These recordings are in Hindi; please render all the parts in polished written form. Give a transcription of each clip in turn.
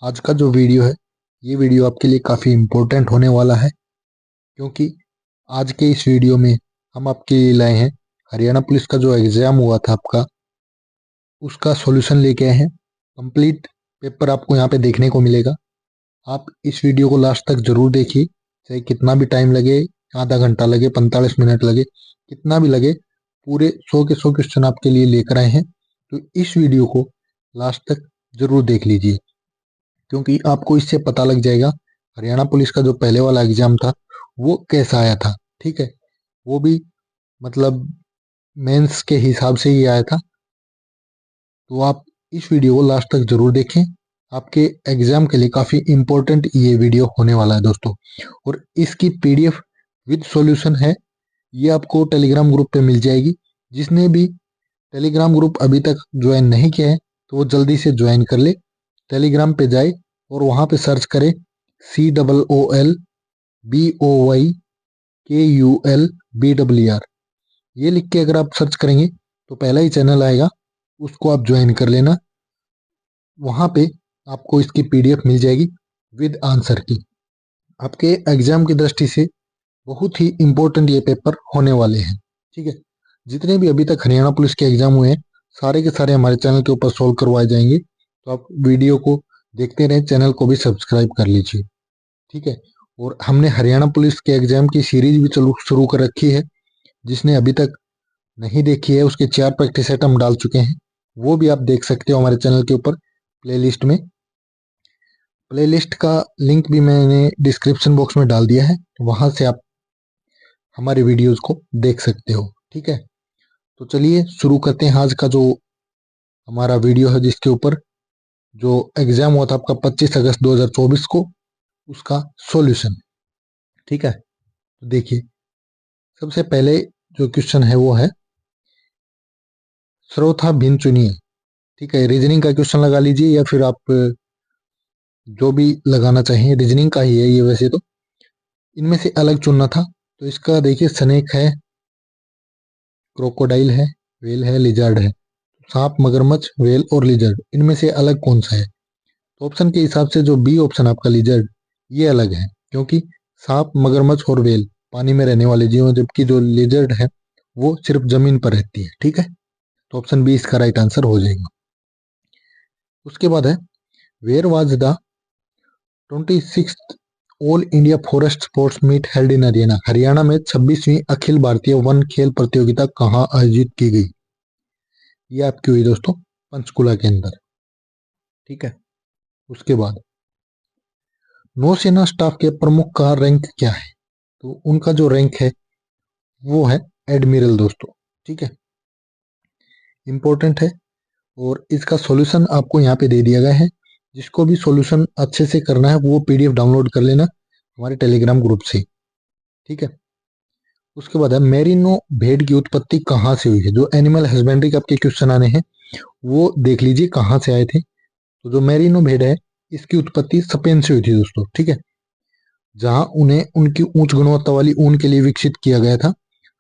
आज का जो वीडियो है, ये वीडियो आपके लिए काफ़ी इम्पोर्टेंट होने वाला है, क्योंकि आज के इस वीडियो में हम आपके लिए लाए हैं हरियाणा पुलिस का जो एग्ज़ाम हुआ था आपका, उसका सॉल्यूशन लेके आए हैं। कंप्लीट पेपर आपको यहाँ पे देखने को मिलेगा। आप इस वीडियो को लास्ट तक ज़रूर देखिए, चाहे कितना भी टाइम लगे, आधा घंटा लगे, 45 मिनट लगे, कितना भी लगे, पूरे 100 के 100 क्वेश्चन आपके लिए लेकर आए हैं। तो इस वीडियो को लास्ट तक ज़रूर देख लीजिए, क्योंकि आपको इससे पता लग जाएगा हरियाणा पुलिस का जो पहले वाला एग्जाम था वो कैसा आया था। ठीक है, वो भी मतलब मेंस के हिसाब से ही आया था। तो आप इस वीडियो को लास्ट तक जरूर देखें, आपके एग्जाम के लिए काफ़ी इम्पोर्टेंट ये वीडियो होने वाला है दोस्तों। और इसकी पीडीएफ विद सॉल्यूशन है, ये आपको टेलीग्राम ग्रुप पे मिल जाएगी। जिसने भी टेलीग्राम ग्रुप अभी तक ज्वाइन नहीं किया है तो वो जल्दी से ज्वाइन कर ले। टेलीग्राम पे जाए और वहाँ पे सर्च करे COOLBOYKULBWR, ये लिख के अगर आप सर्च करेंगे तो पहला ही चैनल आएगा, उसको आप ज्वाइन कर लेना। वहाँ पे आपको इसकी पीडीएफ मिल जाएगी विद आंसर की। आपके एग्जाम की दृष्टि से बहुत ही इम्पोर्टेंट ये पेपर होने वाले हैं। ठीक है, जितने भी अभी तक हरियाणा पुलिस के एग्जाम हुए हैं सारे के सारे हमारे चैनल के ऊपर सोल्व करवाए जाएंगे। तो आप वीडियो को देखते रहें, चैनल को भी सब्सक्राइब कर लीजिए। ठीक है, और हमने हरियाणा पुलिस के एग्जाम की सीरीज भी शुरू कर रखी है। जिसने अभी तक नहीं देखी है उसके 4 प्रैक्टिस सेट हम डाल चुके हैं, वो भी आप देख सकते हो हमारे चैनल के ऊपर प्लेलिस्ट में। प्लेलिस्ट का लिंक भी मैंने डिस्क्रिप्शन बॉक्स में डाल दिया है, वहां से आप हमारे वीडियोस को देख सकते हो। ठीक है, तो चलिए शुरू करते हैं आज का जो हमारा वीडियो है, जिसके ऊपर जो एग्जाम हुआ था आपका 25 अगस्त 2024 को, उसका सॉल्यूशन। ठीक है, तो देखिए सबसे पहले जो क्वेश्चन है वो है स्रोथा भिन्न चुनिए। ठीक है, रीजनिंग का क्वेश्चन लगा लीजिए या फिर आप जो भी लगाना चाहिए, रीजनिंग का ही है ये वैसे तो। इनमें से अलग चुनना था, तो इसका देखिए स्नेक है, क्रोकोडाइल है, वेल है, लिजर्ड है। सांप, मगरमच्छ, वेल और लिजर्ड, इनमें से अलग कौन सा है? तो ऑप्शन के हिसाब से जो बी ऑप्शन आपका लिजर्ड, ये अलग है, क्योंकि सांप, मगरमच्छ और वेल पानी में रहने वाले जीव हैं, जबकि जो लिजर्ड है वो सिर्फ जमीन पर रहती है। ठीक है, तो ऑप्शन बी इसका राइट आंसर हो जाएगा। उसके बाद है where was the 26th all India forest sports meet held in Haryana. Haryana में 26वीं अखिल भारतीय वन खेल प्रतियोगिता कहाँ आयोजित की गई? ये आपकी हुई दोस्तों पंचकुला के अंदर। ठीक है, उसके बाद नौसेना स्टाफ के प्रमुख का रैंक क्या है? तो उनका जो रैंक है वो है एडमिरल दोस्तों। ठीक है, इंपॉर्टेंट है। और इसका सॉल्यूशन आपको यहाँ पे दे दिया गया है। जिसको भी सॉल्यूशन अच्छे से करना है वो पीडीएफ डाउनलोड कर लेना हमारे टेलीग्राम ग्रुप से। ठीक है, उसके बाद है मेरिनो भेड़ की उत्पत्ति कहाँ से हुई है? जो एनिमल हस्बेंड्री के आपके क्वेश्चन आने हैं वो देख लीजिए कहाँ से आए थे। तो जो मेरिनो भेड़ है इसकी उत्पत्ति स्पेन से हुई थी दोस्तों। ठीक है, जहां उन्हें उनकी उच्च गुणवत्ता वाली ऊन के लिए विकसित किया गया था।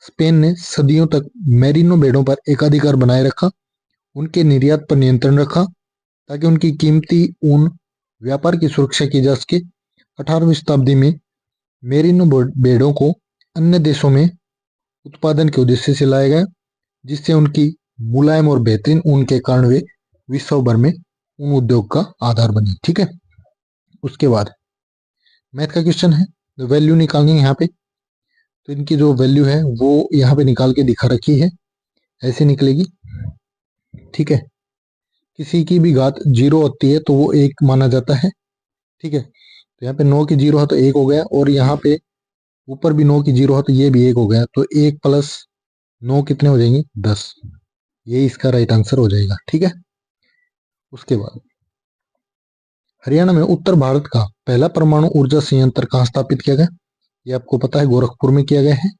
स्पेन ने सदियों तक मेरिनो भेड़ों पर एकाधिकार बनाए रखा, उनके निर्यात पर नियंत्रण रखा ताकि उनकी कीमती ऊन व्यापार की सुरक्षा की जा सके। 18वीं शताब्दी में मेरिनो भेड़ों को अन्य देशों में उत्पादन के उद्देश्य से लाया गया, जिससे उनकी मुलायम और बेहतरीन ऊन के कारण वे विश्व भर में ऊन उद्योग का आधार बनी। ठीक है, उसके बाद मैथ का क्वेश्चन है, तो वैल्यू निकालनी है यहाँ पे। तो इनकी जो वैल्यू है वो यहाँ पे निकाल के दिखा रखी है, ऐसे निकलेगी। ठीक है, किसी की भी घात 0 होती है तो वो 1 माना जाता है। ठीक है, तो यहाँ पे 9 की 0 है तो 1 हो गया, और यहाँ पे ऊपर भी 9 की 0 है तो ये भी 1 हो गया। तो 1 प्लस 9 कितने हो जाएंगे? 10। ये इसका राइट आंसर हो जाएगा। ठीक है, उसके बाद हरियाणा में उत्तर भारत का पहला परमाणु ऊर्जा संयंत्र कहाँ स्थापित किया गया? ये आपको पता है, गोरखपुर में किया गया है।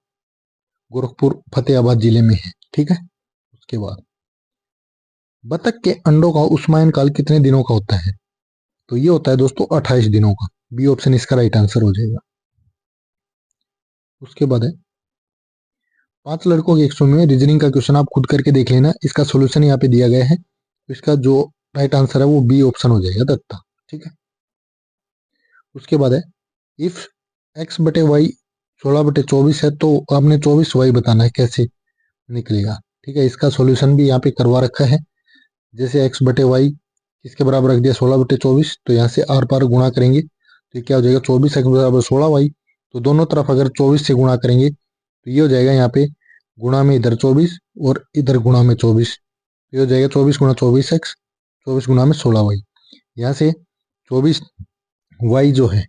गोरखपुर फतेहाबाद जिले में है। ठीक है, उसके बाद बतख के अंडों का ऊष्मायन काल कितने दिनों का होता है? तो ये होता है दोस्तों 28 दिनों का। बी ऑप्शन इसका राइट आंसर हो जाएगा। उसके बाद है 5 लड़कों के 100 में रीजनिंग का क्वेश्चन आप खुद करके देख लेना, इसका सोल्यूशन यहाँ पे दिया गया है। तो इसका जो राइट आंसर है वो बी ऑप्शन हो जाएगा, दत्ता। ठीक है, उसके बाद है इफ x बटे वाई 16/24 है तो आपने 24y बताना है, कैसे निकलेगा। ठीक है, इसका सॉल्यूशन भी यहाँ पे करवा रखा है। जैसे x बटे वाई किसके बराबर रख दिया 16/24, तो यहाँ से आर पार गुणा करेंगे तो ये क्या हो जाएगा 24x बराबर 16y। तो दोनों तरफ अगर 24 से गुणा करेंगे तो ये हो जाएगा यहाँ पे गुणा में इधर 24 और इधर गुणा में 24, तो ये हो जाएगा 24 गुणा 24x, 24 गुणा में 16y। यहाँ से 24y जो है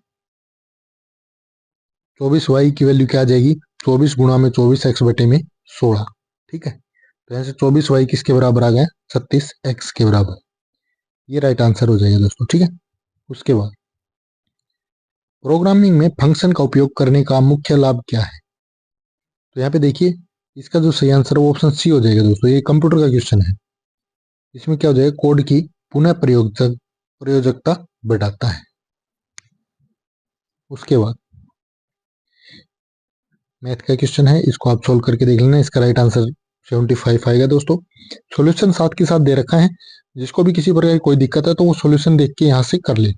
24y की वैल्यू क्या आ जाएगी 24 गुणा में 24x बटे में 16। ठीक है, तो यहाँ से 24y किसके बराबर आ गया 36x के बराबर। ये राइट आंसर हो जाएगा दोस्तों। ठीक है, उसके बाद प्रोग्रामिंग में फंक्शन का उपयोग करने का मुख्य लाभ क्या है। तो यहाँ पे देखिए इसका जो सही आंसर है वो ऑप्शन सी हो जाएगा दोस्तों। ये कंप्यूटर का क्वेश्चन है। इसमें क्या हो जाएगा कोड की पुनः प्रयोजकता बढ़ाता है। उसके बाद मैथ का क्वेश्चन है, इसको आप सोल्व करके देख लेना। इसका राइट आंसर 75 आएगा दोस्तों। सॉल्यूशन साथ के साथ दे रखा है, जिसको भी किसी प्रकार की कोई दिक्कत है तो वो सॉल्यूशन देख के यहाँ से कर ले,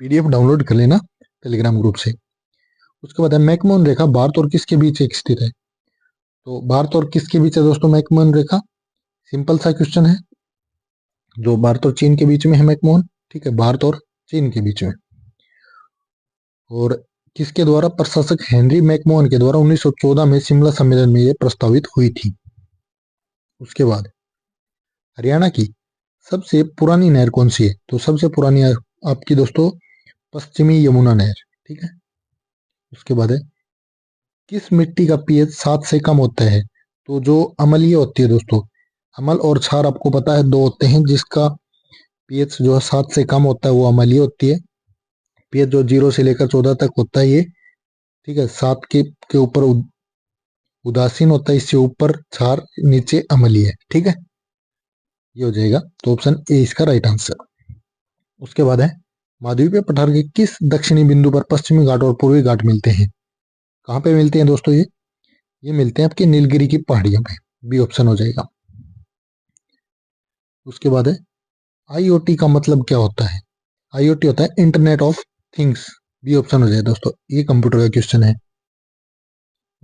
पीडीएफ डाउनलोड कर लेना टेलीग्राम ग्रुप से। उसके बाद है मैकमोहन रेखा भारत और किसके बीच स्थित है। तो भारत और किसके बीच है दोस्तों मैकमोहन रेखा। सिंपल सा क्वेश्चन है, जो भारत और चीन के बीच में है मैकमोहन। ठीक है, भारत और चीन के बीच में। और किसके द्वारा प्रशासक हेनरी मैकमोहन के द्वारा 1914 में शिमला सम्मेलन में यह प्रस्तावित हुई थी। उसके बाद हरियाणा की सबसे पुरानी नहर कौन सी है। तो सबसे पुरानी आपकी दोस्तों पश्चिमी यमुना नहर। ठीक है, उसके बाद है किस मिट्टी का पीएच 7 से कम होता है। तो जो अम्लीय होती है दोस्तों, अम्ल और क्षार आपको पता है दो होते हैं, जिसका पीएच जो है 7 से कम होता है वो अम्लीय होती है। पीएच जो 0 से लेकर 14 तक होता है ये, ठीक है, 7 के ऊपर उदासीन होता है, इससे ऊपर क्षार नीचे अम्लीय है। ठीक है, ये हो जाएगा तो ऑप्शन ए इसका राइट आंसर। उसके बाद है महाद्वीपीय पठार के किस दक्षिणी बिंदु पर पश्चिमी घाट और पूर्वी घाट मिलते हैं। कहाँ पे मिलते हैं दोस्तों ये मिलते हैं आपके नीलगिरी की पहाड़ियों पे। बी ऑप्शन हो जाएगा। उसके बाद है आईओटी का मतलब क्या होता है। आईओटी होता है internet of things. B option हो जाएगा दोस्तों, ये कंप्यूटर का क्वेश्चन है।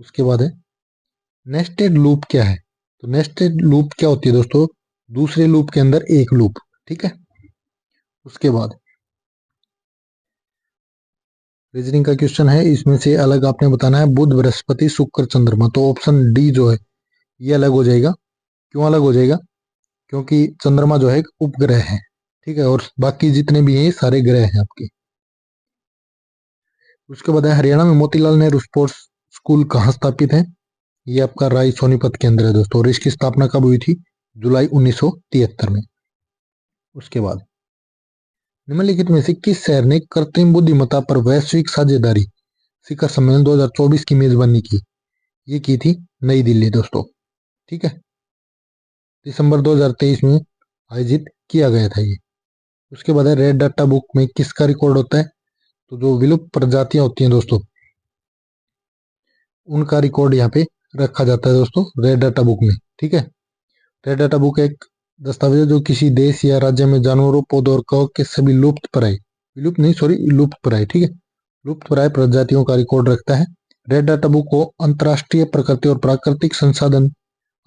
उसके बाद है नेस्टेड लूप क्या है। तो नेस्टेड लूप क्या होती है दोस्तों, दूसरे लूप के अंदर एक लूप। ठीक है, उसके बाद रीजनिंग का क्वेश्चन है, इसमें से अलग आपने बताना है बुध बृहस्पति शुक्र चंद्रमा। तो ऑप्शन डी जो है ये अलग हो जाएगा। क्यों अलग हो जाएगा, क्योंकि चंद्रमा जो है एक उपग्रह है। ठीक है, और बाकी जितने भी हैं सारे ग्रह हैं आपके। उसके बाद हरियाणा में मोतीलाल नेहरू स्पोर्ट्स स्कूल कहाँ स्थापित है। ये आपका राय सोनीपत के अंदर है दोस्तों, और इसकी स्थापना कब हुई थी जुलाई 1973 में। उसके बाद निम्नलिखित में से किस शहर ने कृत्रिम बुद्धिमत्ता पर वैश्विक साझेदारी शिखर सम्मेलन 2024 की मेजबानी की। ये की थी नई दिल्ली दोस्तों। ठीक है, दिसंबर 2023 में आयोजित किया गया था ये। उसके बाद है रेड डाटा बुक में किसका रिकॉर्ड होता है। तो जो विलुप्त प्रजातियां होती हैं दोस्तों उनका रिकॉर्ड यहाँ पे रखा जाता है दोस्तों रेड डाटा बुक में। ठीक है, रेड डाटा बुक एक दस्तावेज है जो किसी देश या राज्य में जानवरों पौधों और कवक के सभी लुप्त प्राय ठीक है, लुप्त प्राय प्रजातियों का रिकॉर्ड रखता है। रेड डाटा बुक को अंतर्राष्ट्रीय प्रकृति और प्राकृतिक संसाधन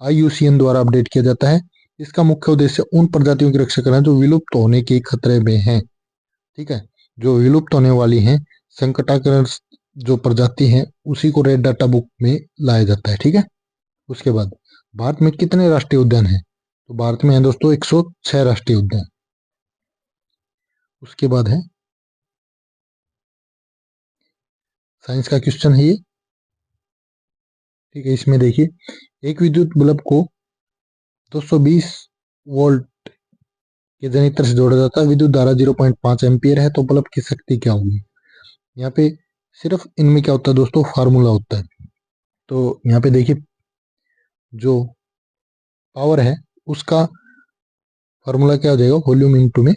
IUCN द्वारा अपडेट किया जाता है। इसका मुख्य उद्देश्य उन प्रजातियों की रक्षा करना जो विलुप्त होने के खतरे में हैं। ठीक है, जो विलुप्त होने वाली हैं संकटाग्रस्त जो प्रजाति है उसी को रेड डाटा बुक में लाया जाता है। ठीक है, उसके बाद भारत में कितने राष्ट्रीय उद्यान हैं। तो भारत में है दोस्तों 106 राष्ट्रीय उद्यान। उसके बाद है साइंस का क्वेश्चन है ये। ठीक है, इसमें देखिए एक विद्युत बल्ब को 220 वोल्ट के जनरेटर से जोड़ा जाता है, विद्युत धारा 0.5 एम्पियर है, तो बल्ब की शक्ति क्या होगी। यहाँ पे सिर्फ इनमें क्या होता है दोस्तों फार्मूला होता है। तो यहाँ पे देखिए जो पावर है उसका फार्मूला क्या हो जाएगा वॉल्यूम इनटू में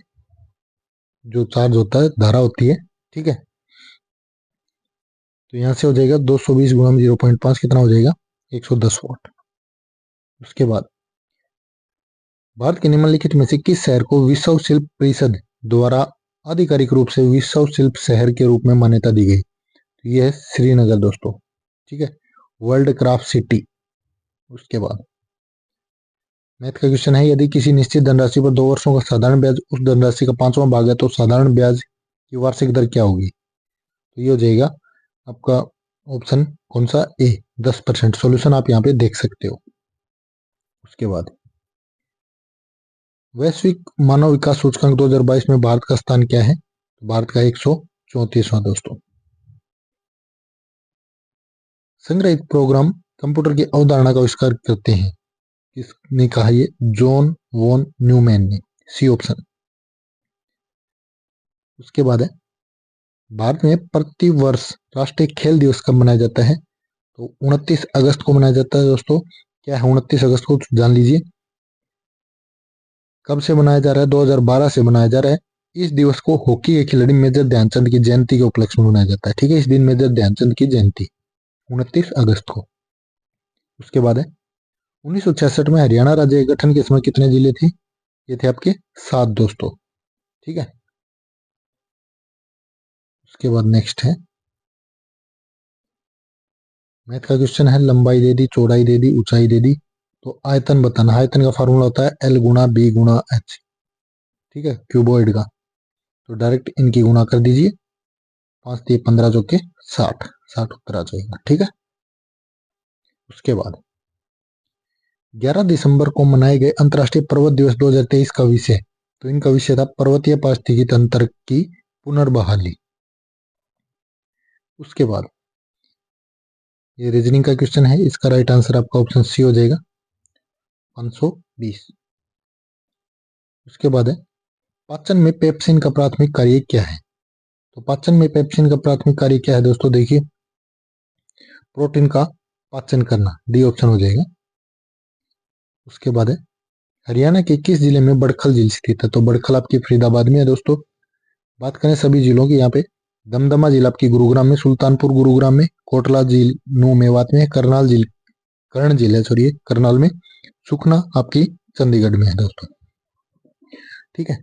जो चार्ज होता है धारा होती है। ठीक है, तो यहाँ से हो जाएगा 220 गुणा में 0.5 कितना हो जाएगा 110 वोल्ट। उसके बाद भारत के निम्नलिखित में से किस शहर को विश्व शिल्प परिषद द्वारा आधिकारिक रूप से विश्व शिल्प शहर के रूप में मान्यता दी गई? तो ये है श्रीनगर दोस्तों। ठीक है, वर्ल्ड क्राफ्ट सिटी। उसके बाद मैथ का क्वेश्चन है, यदि किसी निश्चित धनराशि पर 2 वर्षों का साधारण ब्याज उस धनराशि का 5वां भाग है तो साधारण ब्याज की वार्षिक दर क्या होगी? तो ये हो जाएगा आपका ऑप्शन कौन सा, ए, 10%। सॉल्यूशन आप यहाँ पे देख सकते हो। उसके बाद वैश्विक मानव विकास सूचकांक 2022 में भारत का स्थान क्या है? तो भारत का 134वां दोस्तों। संग्रहित प्रोग्राम कंप्यूटर की अवधारणा का आविष्कार करते हैं? किसने कहा? ये जॉन वॉन न्यूमैन ने, सी ऑप्शन। उसके बाद है, भारत में प्रति वर्ष राष्ट्रीय खेल दिवस कब मनाया जाता है? तो 29 अगस्त को मनाया जाता है दोस्तों। क्या है 29 अगस्त को? जान लीजिए। कब से मनाया जा रहा है? 2012 से मनाया जा रहा है। इस दिवस को हॉकी के खिलाड़ी मेजर ध्यानचंद की जयंती के उपलक्ष्य में मनाया जाता है। ठीक है, इस दिन मेजर ध्यानचंद की जयंती 29 अगस्त को। उसके बाद है, 1966 में हरियाणा राज्य के गठन के समय कितने जिले थे? ये थे आपके 7 दोस्तों। ठीक है, उसके बाद नेक्स्ट है, मैथ का क्वेश्चन है, लंबाई दे दी, चौड़ाई दे दी, ऊंचाई दे दी, तो आयतन बताना। आयतन का फार्मूला होता है L गुणा B गुणा H। ठीक है, क्यूबॉइड का। तो डायरेक्ट इनकी गुणा कर दीजिए, 5 दिए 15 चौके 60, 60 उत्तर आ जाएगा। ठीक है, उसके बाद 11 दिसंबर को मनाए गए अंतर्राष्ट्रीय पर्वत दिवस 2023 का विषय? तो इनका विषय था पर्वतीय पारिस्थितिकी तंत्र की पुनर्बहाली। उसके बाद ये रीजनिंग का क्वेश्चन है, इसका राइट आंसर आपका ऑप्शन सी हो जाएगा, 520। उसके बाद है, पाचन में पेप्सिन का प्राथमिक कार्य क्या है? तो पाचन में पेप्सिन का प्राथमिक कार्य क्या है दोस्तों? देखिए, प्रोटीन का पाचन करना, डी ऑप्शन हो जाएगा। उसके बाद है, हरियाणा के किस जिले में बड़खल झील स्थित है? तो बड़खल आपकी फरीदाबाद में है दोस्तों। बात करें सभी जिलों की, यहाँ पे दमदमा झील आपकी गुरुग्राम में, सुल्तानपुर गुरुग्राम में, कोटला झील नू मेवात में, करनाल झील कर्ण झील है सॉरी करनाल में, सुखना आपकी चंडीगढ़ में है दोस्तों। ठीक है,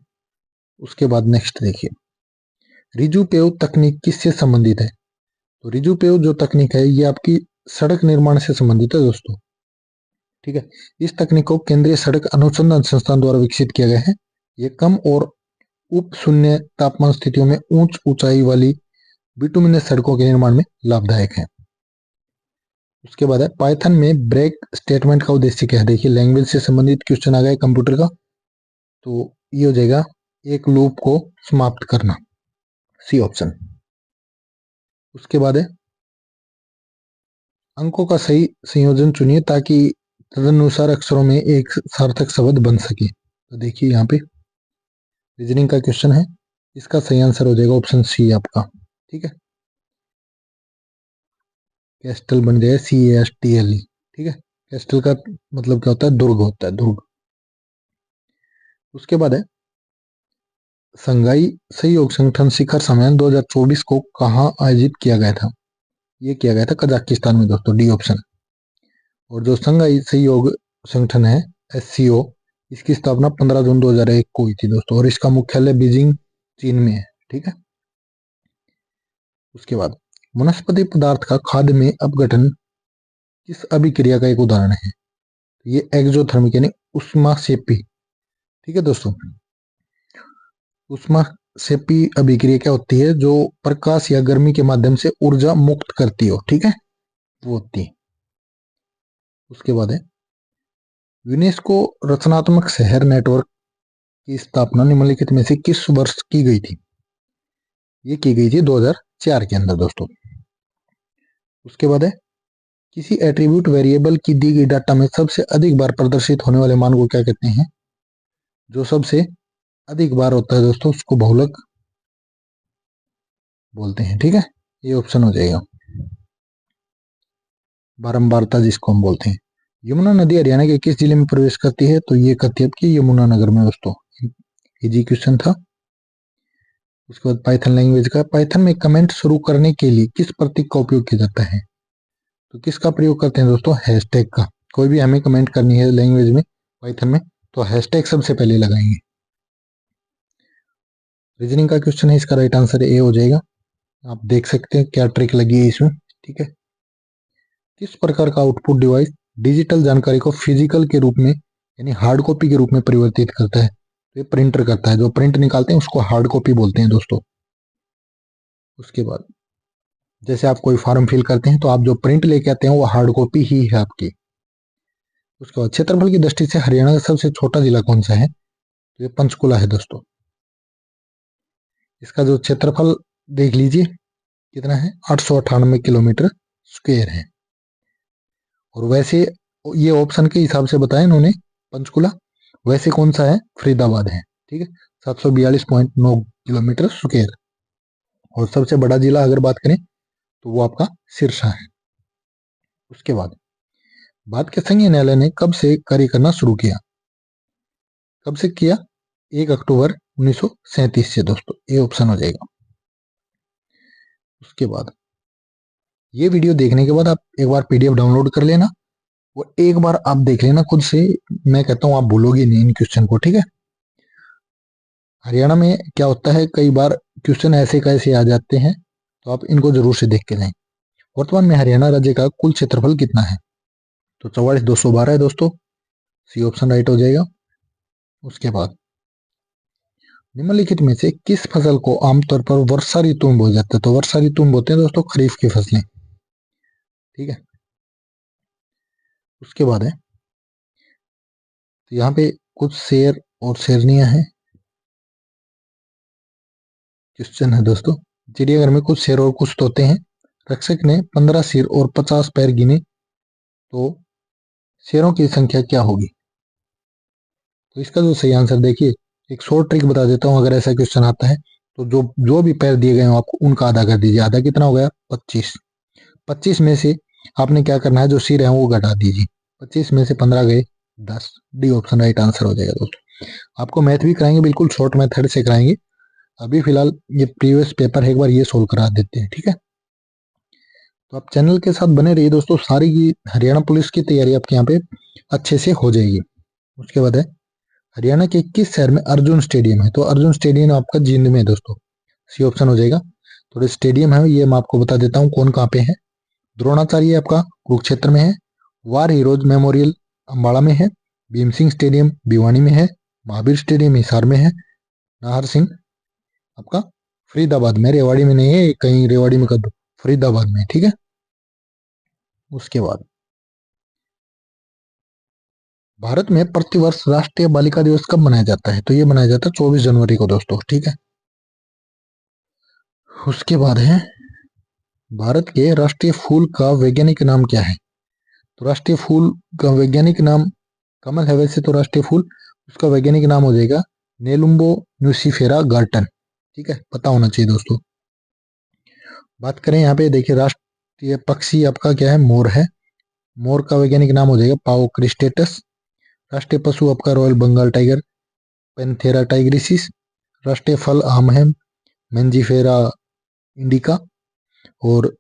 उसके बाद नेक्स्ट देखिए, रिजुपेव तकनीक किससे संबंधित है? तो रिजुपेव जो तकनीक है ये आपकी सड़क निर्माण से संबंधित है दोस्तों। ठीक है, इस तकनीक को केंद्रीय सड़क अनुसंधान संस्थान द्वारा विकसित किया गया है। ये कम और उप शून्य तापमान स्थितियों में उच्च ऊंचाई वाली बिटुमिनस सड़कों के निर्माण में लाभदायक है। उसके बाद है, पाइथन में ब्रेक स्टेटमेंट का उद्देश्य क्या है? देखिए, लैंग्वेज से संबंधित क्वेश्चन आ गया कंप्यूटर का, तो ये हो जाएगा एक लूप को समाप्त करना, सी ऑप्शन। उसके बाद है, अंकों का सही संयोजन चुनिए ताकि तदनुसार अक्षरों में एक सार्थक शब्द बन सके। तो देखिए यहाँ पे रीजनिंग का क्वेश्चन है, इसका सही आंसर हो जाएगा ऑप्शन सी आपका। ठीक है, कैस्टल बन जाएगा CASTLE। ठीक है, कैस्टल का मतलब क्या होता है? दुर्ग होता है, दुर्ग। उसके बाद है, संघाई सहयोग संगठन शिखर सम्मेलन 2024 को कहाँ आयोजित किया गया था? ये किया गया था कजाकिस्तान में दोस्तों, डी ऑप्शन। और जो संघाई सहयोग संगठन है SCO, इसकी स्थापना 15 जून 2001 को हुई थी दोस्तों, और इसका मुख्यालय बीजिंग चीन में है। ठीक है, उसके बाद वनस्पति पदार्थ का खाद्य में अपघटन किस अभिक्रिया का एक उदाहरण है? ये एक्सोथर्मिक यानी उष्माक्षेपी। ठीक है दोस्तों, उष्माक्षेपी अभिक्रिया क्या होती है? जो प्रकाश या गर्मी के माध्यम से ऊर्जा मुक्त करती हो। ठीक है, वो होती है। उसके बाद है, यूनेस्को रचनात्मक शहर नेटवर्क की स्थापना निम्नलिखित में से किस वर्ष की गई थी? ये की गई थी 2004 के अंदर दोस्तों। उसके बाद है, किसी एट्रीब्यूट वेरिएबल की दी गई डाटा में सबसे अधिक बार प्रदर्शित होने वाले मान को क्या कहते हैं? जो सबसे अधिक बार होता है दोस्तों उसको बहुलक बोलते हैं। ठीक है, ये ऑप्शन हो जाएगा, बारंबारता जिसको हम बोलते हैं। यमुना नदी हरियाणा के किस जिले में प्रवेश करती है? तो ये करती है कि यमुनानगर में दोस्तों। इजी क्वेश्चन था। उसके बाद पाइथन लैंग्वेज का, पाइथन में कमेंट शुरू करने के लिए किस प्रतीक का उपयोग किया जाता है? तो किसका प्रयोग करते हैं दोस्तों? हैशटैग का। कोई भी हमें कमेंट करनी है लैंग्वेज में, पाइथन में, तो हैशटैग सबसे पहले लगाएंगे। रीजनिंग का क्वेश्चन है, इसका राइट आंसर ए हो जाएगा। आप देख सकते हैं क्या ट्रिक लगी है इसमें। ठीक है, किस प्रकार का आउटपुट डिवाइस डिजिटल जानकारी को फिजिकल के रूप में यानी हार्ड कॉपी के रूप में परिवर्तित करता है? तो ये प्रिंटर करता है, जो प्रिंट निकालते हैं उसको हार्ड कॉपी बोलते हैं दोस्तों। उसके बाद जैसे आप कोई फॉर्म फिल करते हैं तो आप जो प्रिंट लेके आते हैं वो हार्ड कॉपी ही है आपकी। उसके बाद क्षेत्रफल की दृष्टि से हरियाणा का सबसे छोटा जिला कौन सा है? तो ये पंचकुला है दोस्तों। इसका जो क्षेत्रफल देख लीजिए कितना है, 898 किलोमीटर स्क्वायर है। और वैसे ये ऑप्शन के हिसाब से बताया इन्होंने पंचकुला, वैसे कौन सा है? फरीदाबाद है। ठीक है, 742.9 किलोमीटर स्क्वायर। और सबसे बड़ा जिला अगर बात करें तो वो आपका सिरसा है। उसके बाद भारत के संघीय न्यायालय ने कब से कार्य करना शुरू किया? कब से किया? 1 अक्टूबर 1937 से दोस्तों, ये ऑप्शन हो जाएगा। उसके बाद ये वीडियो देखने के बाद आप एक बार पीडीएफ डाउनलोड कर लेना, वो एक बार आप देख लेना खुद से। मैं कहता हूँ आप भूलोगे नहीं इन क्वेश्चन को। ठीक है, हरियाणा में क्या होता है, कई बार क्वेश्चन ऐसे कैसे आ जाते हैं, तो आप इनको जरूर से देख के लें। वर्तमान में हरियाणा राज्य का कुल क्षेत्रफल कितना है? तो 44,212 है दोस्तों, सी ऑप्शन राइट हो जाएगा। उसके बाद निम्नलिखित में से किस फसल को आमतौर पर वर्षा ऋतु में बोया जाता है? तो वर्षा ऋतु में बोते हैं दोस्तों खरीफ की फसलें। ठीक है, उसके बाद है तो यहाँ पे कुछ शेर और शेरनियां हैं। क्वेश्चन है दोस्तों, चिड़ियाघर में कुछ शेर और कुछ तोते हैं। रक्षक ने 15 सिर और 50 पैर गिने, तो शेरों की संख्या क्या होगी? तो इसका जो सही आंसर देखिए, एक शॉर्ट ट्रिक बता देता हूँ। अगर ऐसा क्वेश्चन आता है तो जो जो भी पैर दिए गए हो आपको उनका आधा कर दीजिए। आधा कितना हो गया? 25। 25 में से आपने क्या करना है, जो सिर है वो घटा दीजिए। 25 में से 15 गए 10। डी ऑप्शन राइट आंसर हो जाएगा दोस्तों। आपको मैथ भी कराएंगे, बिल्कुल शॉर्ट मेथड से कराएंगे। अभी फिलहाल ये प्रीवियस पेपर है, एक बार ये सोल्व करा देते हैं। ठीक है, तो आप चैनल के साथ बने रहिए दोस्तों, सारी की हरियाणा पुलिस की तैयारी आपके यहाँ पे अच्छे से हो जाएगी। उसके बाद है हरियाणा के किस शहर में अर्जुन स्टेडियम है? तो अर्जुन स्टेडियम आपका जींद में है दोस्तों, सी ऑप्शन हो जाएगा। थोड़े स्टेडियम है ये मैं आपको बता देता हूँ कौन कहाँ पे है। द्रोणाचार्य आपका कुरुक्षेत्र में है, वार हीरोज मेमोरियल अम्बाड़ा में है, भीम सिंह स्टेडियम भिवानी में है, महावीर स्टेडियम हिसार में है, नाहर सिंह आपका फरीदाबाद में, रेवाड़ी में नहीं है, कहीं रेवाड़ी में कर दो, फरीदाबाद में। ठीक है, उसके बाद भारत में प्रतिवर्ष राष्ट्रीय बालिका दिवस कब मनाया जाता है? तो ये मनाया जाता है 24 जनवरी को दोस्तों। ठीक है, उसके बाद है भारत के राष्ट्रीय फूल का वैज्ञानिक नाम क्या है? तो राष्ट्रीय फूल का वैज्ञानिक नाम कमल है वैसे तो राष्ट्रीय फूल, उसका वैज्ञानिक नाम हो जाएगा नेलुम्बो न्यूसीफेरा गार्टन। ठीक है, पता होना चाहिए दोस्तों। बात करें यहाँ पे देखिए, राष्ट्रीय पक्षी आपका क्या है? मोर है। मोर का वैज्ञानिक नाम हो जाएगा पाओ क्रिस्टेटस। राष्ट्रीय पशु आपका रॉयल बंगाल टाइगर पेंथेरा टाइग्रिसिस। राष्ट्रीय फल आम है मेंजीफेरा इंडिका। और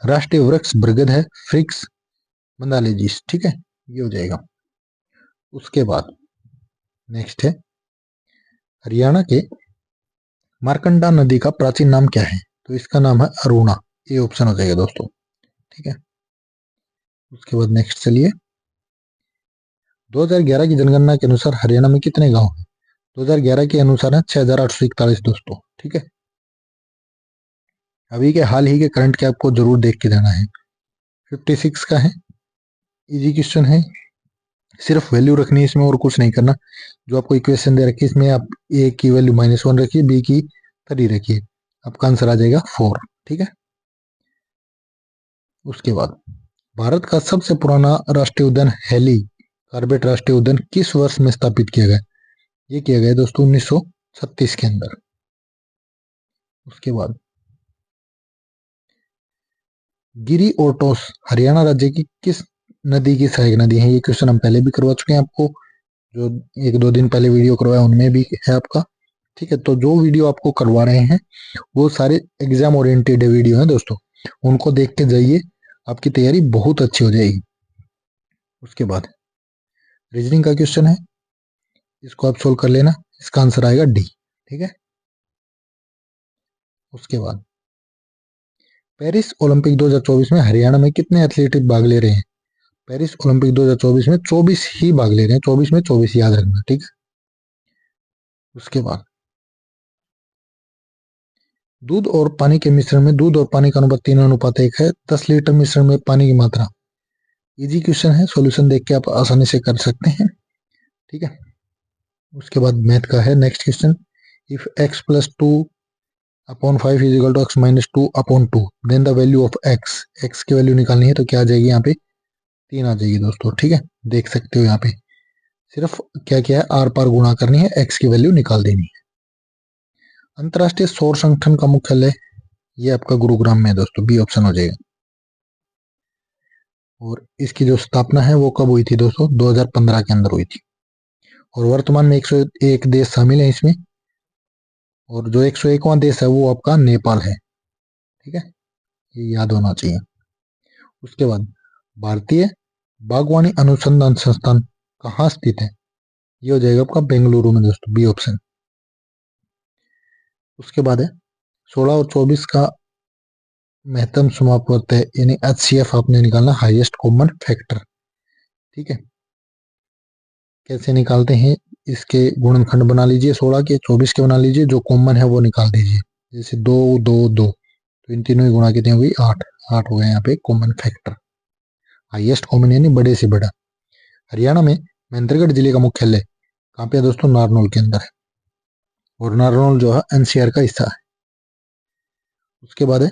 राष्ट्रीय वृक्ष बरगद है फ्रिक्स मंदालेजिस। ठीक है, ये हो जाएगा। उसके बाद नेक्स्ट है हरियाणा के मार्कंडा नदी का प्राचीन नाम क्या है? तो इसका नाम है अरुणा, ये ऑप्शन हो जाएगा दोस्तों। ठीक है, उसके बाद नेक्स्ट चलिए, 2011 की जनगणना के अनुसार हरियाणा में कितने गांव हैं? 2011 के अनुसार है 6,841 दोस्तों। ठीक है, अभी के हाल ही के करंट के आपको जरूर देख के जाना है। 56 का है, इजी क्वेश्चन है, सिर्फ वैल्यू रखनी है इसमें और कुछ नहीं करना। जो आपको इक्वेशन दे रखी है इसमें आप ए की वैल्यू -1 रखिए, बी की 3 रखिए, आपका आंसर आ जाएगा 4। ठीक है, उसके बाद भारत का सबसे पुराना राष्ट्रीय उद्यान हेली कार्बेट राष्ट्रीय उद्यान किस वर्ष में स्थापित किया गया? ये किया गया दोस्तों 1936 के अंदर। उसके बाद गिरी और टोस हरियाणा राज्य की किस नदी की सहायक नदी है? ये क्वेश्चन हम पहले भी करवा चुके हैं आपको, जो 1-2 दिन पहले वीडियो करवाया उनमें भी है आपका। ठीक है, तो जो वीडियो आपको करवा रहे हैं वो सारे एग्जाम ओरिएंटेड वीडियो हैं दोस्तों, उनको देख के जाइए, आपकी तैयारी बहुत अच्छी हो जाएगी। उसके बाद रीजनिंग का क्वेश्चन है, इसको आप सोल्व कर लेना, इसका आंसर आएगा डी। ठीक है, उसके बाद पेरिस ओलंपिक 2024 में हरियाणा में कितने एथलीट भाग ले रहे हैं? पेरिस ओलंपिक 2024 में 24 ही भाग ले रहे हैं, 24 में 24 याद रखना, ठीक है। उसके बाद दूध और पानी के मिश्रण में दूध और पानी का अनुपात 3:1 है। 10 लीटर मिश्रण में पानी की मात्रा। इजी क्वेश्चन है, सॉल्यूशन देख के आप आसानी से कर सकते हैं, ठीक है। उसके बाद मैथ का है next question. If x + 2/5 = x - 2/2 then the value of x की वैल्यू निकालनी है तो क्या आ जाएगी? यहाँ पे 3 आ जाएगी दोस्तों, ठीक है। देख सकते हो यहाँ पे सिर्फ क्या क्या है, आर पार गुणा करनी है, x की वैल्यू निकाल देनी है। अंतरराष्ट्रीय सौर संगठन का मुख्यालय ये आपका गुरुग्राम में है दोस्तों, बी ऑप्शन हो जाएगा। और इसकी जो स्थापना है वो कब हुई थी दोस्तों? 2015 के अंदर हुई थी। और वर्तमान में 101 देश शामिल है इसमें, और जो 101वां देश है वो आपका नेपाल है, ठीक है, ये याद होना चाहिए। उसके बाद भारतीय बागवानी अनुसंधान संस्थान कहाँ स्थित है? ये हो जाएगा आपका बेंगलुरु में दोस्तों, बी ऑप्शन। उसके बाद है 16 और 24 का महत्तम समापवर्त है, यानी HCF आपने निकालना, हाईएस्ट कॉमन फैक्टर, ठीक है। कैसे निकालते हैं? इसके गुणनखंड बना लीजिए, 16 के, 24 के बना लीजिए, जो कॉमन है वो निकाल दीजिए। जैसे 2 2 2 तो इन तीनों की गुणा कितनी हुई? 8 8 हो गए यहाँ पे कॉमन फैक्टर। हाईएस्ट कॉमन यानी बड़े से बड़ा। हरियाणा में महेंद्रगढ़ जिले का मुख्यालय कहाँ पे है दोस्तों? नारनौल के अंदर है, और नारनौल जो है NCR का हिस्सा है। उसके बाद है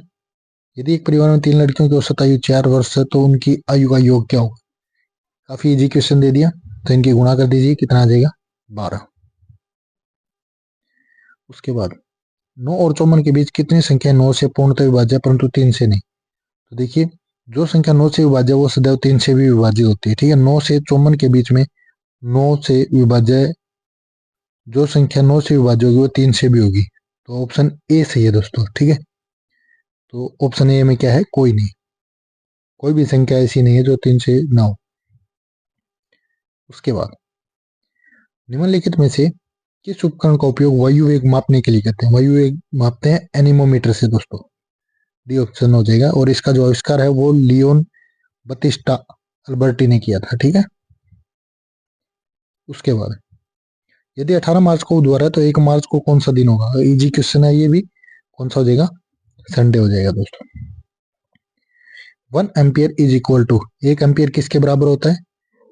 यदि एक परिवार में 3 लड़कियों की औसत आयु 4 वर्ष है तो उनकी आयु का योग क्या होगा? काफी इजी क्वेश्चन दे दिया, तो इनकी गुणा कर दीजिए, कितना आ जाएगा? 12। उसके बाद 9 और 54 के बीच कितनी संख्या 9 से पूर्णतः विभाज्य परंतु 3 से नहीं? तो देखिए, जो संख्या 9 से विभाज्य वो सदैव 3 से भी विभाज्य होती है, ठीक है। 9 से 54 के बीच में 9 से विभाज्य, जो संख्या 9 से विभाज्य होगी वो 3 से भी होगी, तो ऑप्शन ए सही है दोस्तों, ठीक है। तो ऑप्शन ए में क्या है? कोई नहीं, कोई भी संख्या ऐसी नहीं है जो 3 से ना हो। उसके बाद निम्नलिखित में से किस उपकरण का उपयोग वायु वेग मापने के लिए करते हैं? वायु वेग मापते हैं एनीमोमीटर से दोस्तों, डी ऑप्शन हो जाएगा। और इसका जो आविष्कार है वो लियोन बतिस्टा अल्बर्टी ने किया था, ठीक है। उसके बाद यदि 18 मार्च को बुधवार है तो 1 मार्च को कौन सा दिन होगा? इजी क्वेश्चन है ये भी, कौन सा हो जाएगा? संडे हो जाएगा दोस्तों। 1 ampere is equal to, 1 ampere किसके बराबर होता है?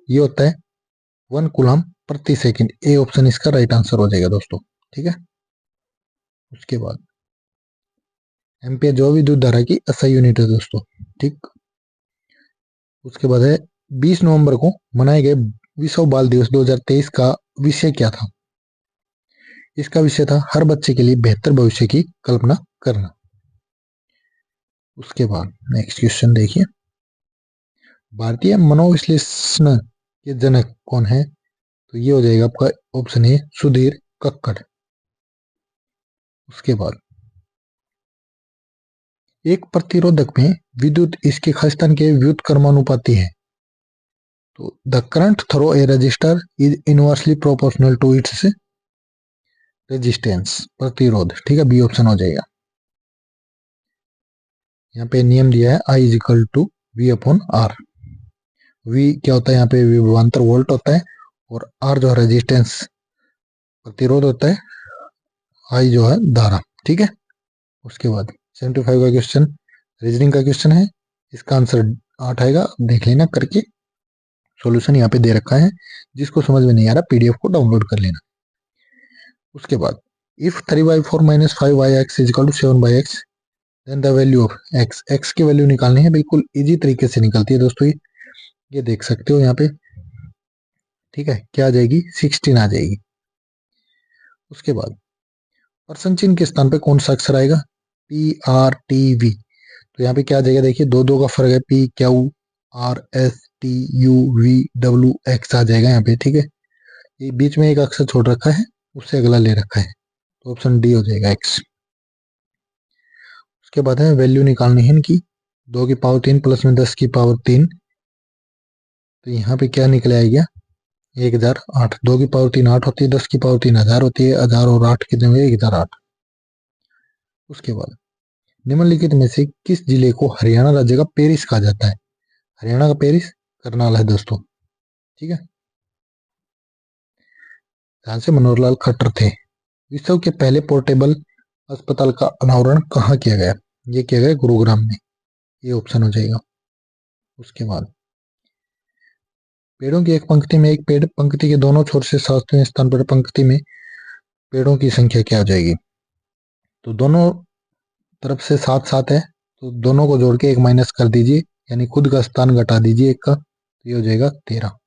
ये होता है 1 कूलम प्रति सेकंड। ए ऑप्शन इसका राइट आंसर हो जाएगा दोस्तों, ठीक है। उसके बाद एम्पियर जो विद्युत धारा की SI यूनिट है दोस्तों, ठीक। उसके बाद है 20 नवंबर को मनाए गए विश्व बाल दिवस 2023 का विषय क्या था? इसका विषय था हर बच्चे के लिए बेहतर भविष्य की कल्पना करना। उसके बाद नेक्स्ट क्वेश्चन देखिए, भारतीय मनोविश्लेषण के जनक कौन है? तो ये हो जाएगा आपका ऑप्शन ए सुधीर कक्कड़। उसके बाद एक प्रतिरोधक में विद्युत इसके खालिस्तान के व्युत्क्रमानुपाती है, तो the current through a register is inversely proportional to its resistance, प्रतिरोध, ठीक है, बी ऑप्शन हो जाएगा। यहाँ पे नियम दिया है I = V/R। V क्या होता है? यहाँ पे विभवांतर वोल्ट होता है, और R जो है रेजिस्टेंस प्रतिरोध होता है, I जो है धारा, ठीक है। उसके बाद 75 का क्वेश्चन रीजनिंग का क्वेश्चन है, इसका आंसर 8 आएगा, देख लेना करके। सॉल्यूशन यहाँ पे दे रखा है, जिसको समझ में नहीं आ रहा PDF को डाउनलोड कर लेना। उसके बाद if 3/4 - 5y(x) = 7/x then the value of x की वैल्यू निकालनी है, बिल्कुल इजी तरीके से निकलती है दोस्तों। ये देख सकते हो यहाँ पे, ठीक है, क्या आ जाएगी? 16 आ जाएगी। उसके बाद पर्सन चिन्ह के स्थान पे कौन सा अक्षर आएगा? PRTV। तो यहाँ पे क्या आ जाएगा? देखिए, 2 का फर्क है, PQRSTUVWX आ जाएगा यहाँ पे, ठीक है। ये बीच में एक अक्षर छोड़ रखा है, उससे अगला ले रखा है, तो ऑप्शन डी हो जाएगा X। उसके बाद है वैल्यू निकालनी है इनकी, 2 की पावर 3 प्लस में 10 की पावर 3, तो यहाँ पे क्या निकले आएगा? 1008। 2 की पावर 3 8 होती है, 10 की पावर 3 1000 होती है, 1000 और 8 कितने हुए? 1008। उसके बाद निम्नलिखित में से किस जिले को हरियाणा राज्य का पेरिस कहा जाता है? हरियाणा का पेरिस करनाल है दोस्तों। ठीक है, जहां से मनोहर लाल खट्टर थे। विश्व के पहले पोर्टेबल अस्पताल का अनावरण कहाँ किया गया? ये किया गया गुरुग्राम में। ये ऑप्शन हो जाएगा। उसके बाद पेड़ों की एक पंक्ति में एक पेड़, पंक्ति के दोनों छोर से 7वें स्थान पर पंक्ति में पेड़ों की संख्या क्या हो जाएगी? तो दोनों तरफ से 7 7 है, तो दोनों को जोड़ के एक माइनस कर दीजिए, यानी खुद का स्थान घटा दीजिए एक का, तो ये हो जाएगा 13।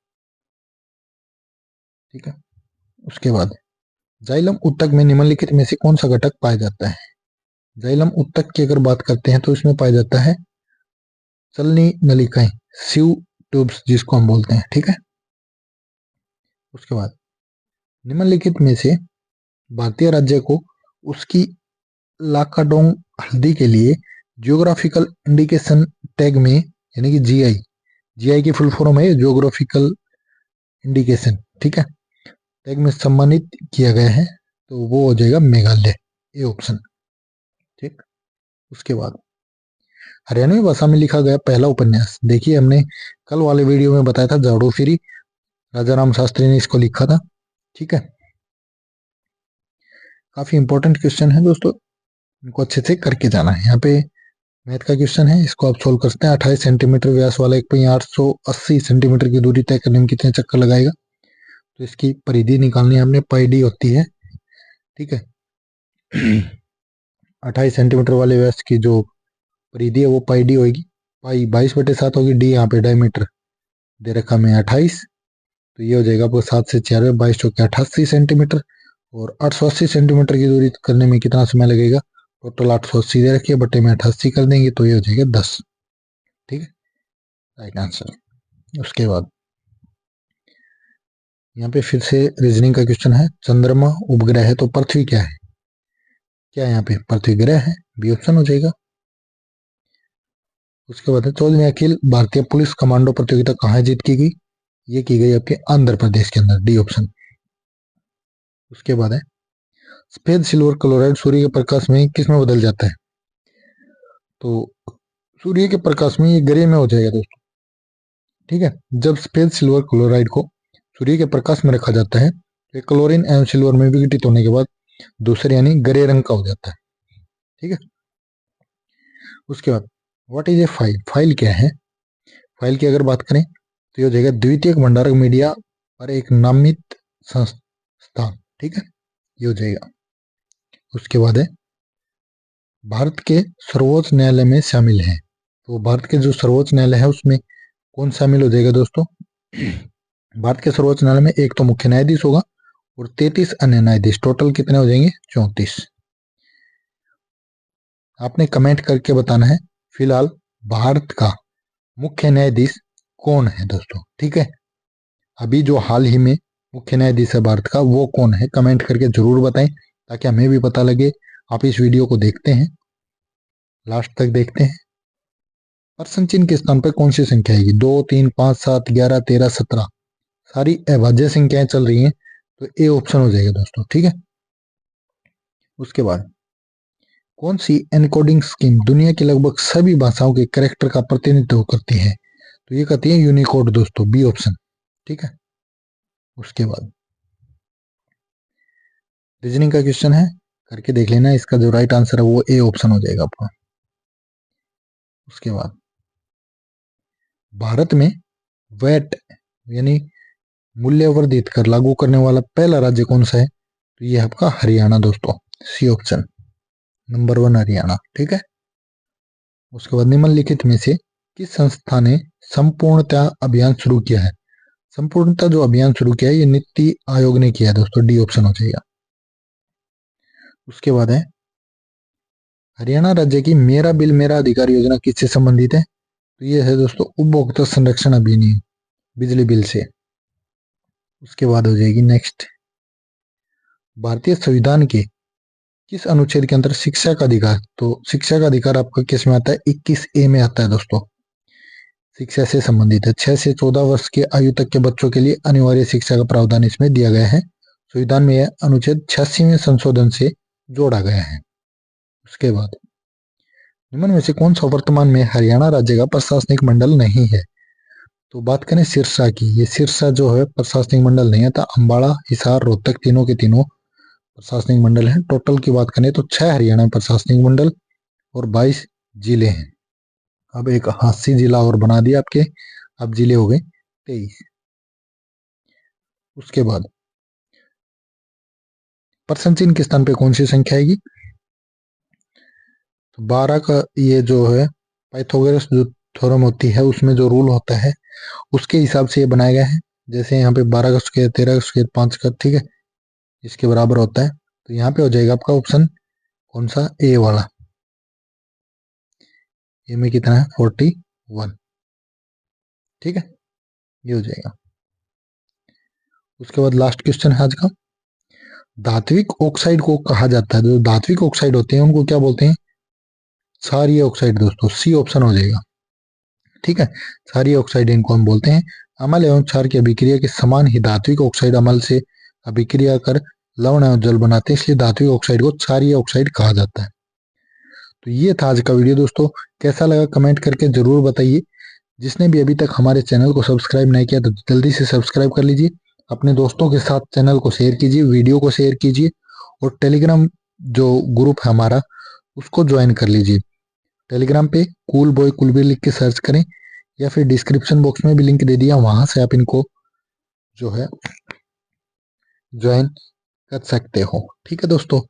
ठीक है, उसके बाद जाइलम उत्तक में निम्नलिखित में से कौन सा घटक पाया जाता है? जाइलम उत्तक की अगर बात करते हैं तो इसमें पाया जाता है चलनी नलिकाएं, सीव ट्यूब्स जिसको हम बोलते हैं। ठीक है, उसके बाद निम्नलिखित में से भारतीय राज्य को उसकी लाकाडोंग हल्दी के लिए जियोग्राफिकल इंडिकेशन टैग में, यानी कि जीआई, जीआई की फुल फॉर्म है जियोग्राफिकल इंडिकेशन, ठीक है, टैग में सम्मानित किया गया है, तो वो हो जाएगा मेघालय, ए ऑप्शन। ठीक, उसके बाद हरियाणवी भाषा में लिखा गया पहला उपन्यास। देखिए, हमने कल वाले वीडियो में बताया था झाड़ू फिरी, राजा राम शास्त्री ने इसको लिखा था। ठीक है, काफी इंपॉर्टेंट क्वेश्चन है दोस्तों, इनको अच्छे से करके जाना है। यहाँ पे मैथ का क्वेश्चन है, इसको आप सोल्व करते हैं। 28 सेंटीमीटर व्यास वाला एक पहिया 880 सेंटीमीटर की दूरी तय करने में कितने चक्कर लगाएगा? तो इसकी परिधि निकालनी हमने, पाई डी होती है। ठीक है, 28 सेंटीमीटर वाले व्यास की जो परिधि है वो पाई डी होगी। पाई 22/7 होगी, डी यहाँ पे डायमीटर दे रखा में 28, तो ये हो जाएगा आपको 7 से 4 22 चौके 88 सेंटीमीटर। और 880 सेंटीमीटर की दूरी करने में कितना समय लगेगा? टोटल 880 दे रखी है, बटे में 88 कर देंगे, तो ये हो जाएगा 10। ठीक है, राइट आंसर। उसके बाद यहाँ पे फिर से रीजनिंग का क्वेश्चन है। चंद्रमा उपग्रह है तो पृथ्वी क्या है? क्या है यहाँ पे? पृथ्वी ग्रह है, बी ऑप्शन हो जाएगा। उसके बाद 14वीं अखिल भारतीय पुलिस कमांडो प्रतियोगिता कहाँ जीत की गई? ये की गई आपके आंध्र प्रदेश के अंदर, डी ऑप्शन। उसके बाद है सफेद सिल्वर क्लोराइड सूर्य के प्रकाश में किस में बदल जाता है? तो सूर्य के प्रकाश में ये ग्रे में हो जाएगा दोस्तों। ठीक है, जब सफेद सिल्वर क्लोराइड को सूर्य के प्रकाश में रखा जाता है तो क्लोरीन एवं सिल्वर में विघटित होने के बाद दूसरे यानी ग्रे रंग का हो जाता है। ठीक है, उसके बाद what is a file? File क्या है? फाइल की अगर बात करें तो ये हो जाएगा द्वितीयक भंडारक मीडिया पर एक नामित संस्थान। ठीक है, ये हो जाएगा। उसके बाद है भारत के सर्वोच्च न्यायालय में शामिल है, तो भारत के जो सर्वोच्च न्यायालय है उसमें कौन शामिल हो जाएगा दोस्तों? भारत के सर्वोच्च न्यायालय में एक तो मुख्य न्यायाधीश होगा और 33 अन्य न्यायाधीश, टोटल कितने हो जाएंगे? 34। आपने कमेंट करके बताना है फिलहाल भारत का मुख्य न्यायाधीश कौन है दोस्तों। ठीक है, अभी जो हाल ही में मुख्य न्यायाधीश है भारत का वो कौन है, कमेंट करके जरूर बताएं ताकि हमें भी पता लगे। आप इस वीडियो को देखते हैं, लास्ट तक देखते हैं। पर्सन चिन्ह के स्थान पर कौन सी संख्या आएगी? 2 3 5 7 11 13 17, सारी अभाज्य संख्याएं चल रही हैं, तो ए ऑप्शन हो जाएगा दोस्तों। ठीक है, उसके बाद कौन सी एनकोडिंग स्कीम दुनिया की लगभग सभी भाषाओं के कैरेक्टर का प्रतिनिधित्व करती है? तो ये कहती है यूनिकोड दोस्तों, बी ऑप्शन। ठीक है, उसके बाद रीजनिंग का क्वेश्चन है, करके देख लेना, इसका जो राइट आंसर है वो ए ऑप्शन हो जाएगा आपका। उसके बाद भारत में वैट यानी मूल्य वर्धित कर लागू करने वाला पहला राज्य कौन सा है? तो ये आपका हरियाणा दोस्तों, सी ऑप्शन, नंबर 1 हरियाणा। ठीक है, उसके बाद निम्नलिखित में से किस संस्था ने संपूर्णता अभियान शुरू किया है? संपूर्णता जो अभियान शुरू किया है ये नीति आयोग ने किया है दोस्तों, डी ऑप्शन हो जाएगा। उसके बाद है हरियाणा राज्य की मेरा बिल मेरा अधिकार योजना किससे संबंधित है? तो ये है दोस्तों उपभोक्ता संरक्षण अधिनियम, बिजली बिल से। उसके बाद हो जाएगी नेक्स्ट, भारतीय संविधान के किस अनुच्छेद के अंदर शिक्षा का अधिकार? तो शिक्षा का अधिकार आपका किस में आता है? 21A में आता है दोस्तों, शिक्षा से संबंधित है। 6 से 14 वर्ष के आयु तक के बच्चों के लिए अनिवार्य शिक्षा का प्रावधान इसमें दिया गया है। संविधान में यह अनुच्छेद 86वें संशोधन से जोड़ा गया है। उसके बाद निम्न में से कौन सा वर्तमान में हरियाणा राज्य का प्रशासनिक मंडल नहीं है? तो बात करें सिरसा की, ये सिरसा जो है प्रशासनिक मंडल नहीं है था। अम्बाड़ा, हिसार, रोहतक तीनों के तीनों प्रशासनिक मंडल हैं। टोटल की बात करें तो 6 हरियाणा प्रशासनिक मंडल और 22 जिले हैं। अब एक 80 जिला और बना दिया आपके, अब जिले हो गए 23। उसके बाद पर्सन चिन्ह के स्थान पे कौन सी संख्या आएगी? तो 12 का ये जो है पाइथागोरस जो थ्योरम होती है उसमें जो रूल होता है उसके हिसाब से ये बनाया गया है। जैसे यहाँ पे 12 का स्क्वायर, 13 का स्क्वायर, 5 का, ठीक है, इसके बराबर होता है। तो यहाँ पे हो जाएगा आपका ऑप्शन कौन सा, ए वाला। ए में कितना है, 41, ठीक है, ये हो जाएगा। उसके बाद लास्ट क्वेश्चन है आज का, धात्विक ऑक्साइड को कहा जाता है, जो धात्विक ऑक्साइड होते हैं उनको क्या बोलते हैं? क्षारीय ऑक्साइड दोस्तों, सी ऑप्शन हो जाएगा, ठीक है। क्षारीय ऑक्साइड इनको हम बोलते हैं। अम्ल एवं क्षार की अभिक्रिया के समान ही धात्विक ऑक्साइड अम्ल से अभिक्रिया कर लवण एवं जल बनाते हैं, इसलिए धात्विक ऑक्साइड को क्षारीय ऑक्साइड कहा जाता है। तो ये था आज का वीडियो दोस्तों, कैसा लगा कमेंट करके जरूर बताइए। जिसने भी अभी तक हमारे चैनल को सब्सक्राइब नहीं किया तो जल्दी से सब्सक्राइब कर लीजिए। अपने दोस्तों के साथ चैनल को शेयर कीजिए, वीडियो को शेयर कीजिए, और टेलीग्राम जो ग्रुप है हमारा उसको ज्वाइन कर लीजिए। टेलीग्राम पे कूल बॉय कुलबीर लिख के सर्च करें, या फिर डिस्क्रिप्शन बॉक्स में भी लिंक दे दिया, वहां से आप इनको जो है ज्वाइन कर सकते हो, ठीक है दोस्तों।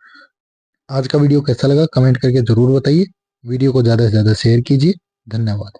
आज का वीडियो कैसा लगा कमेंट करके जरूर बताइए। वीडियो को ज़्यादा से ज़्यादा शेयर कीजिए। धन्यवाद।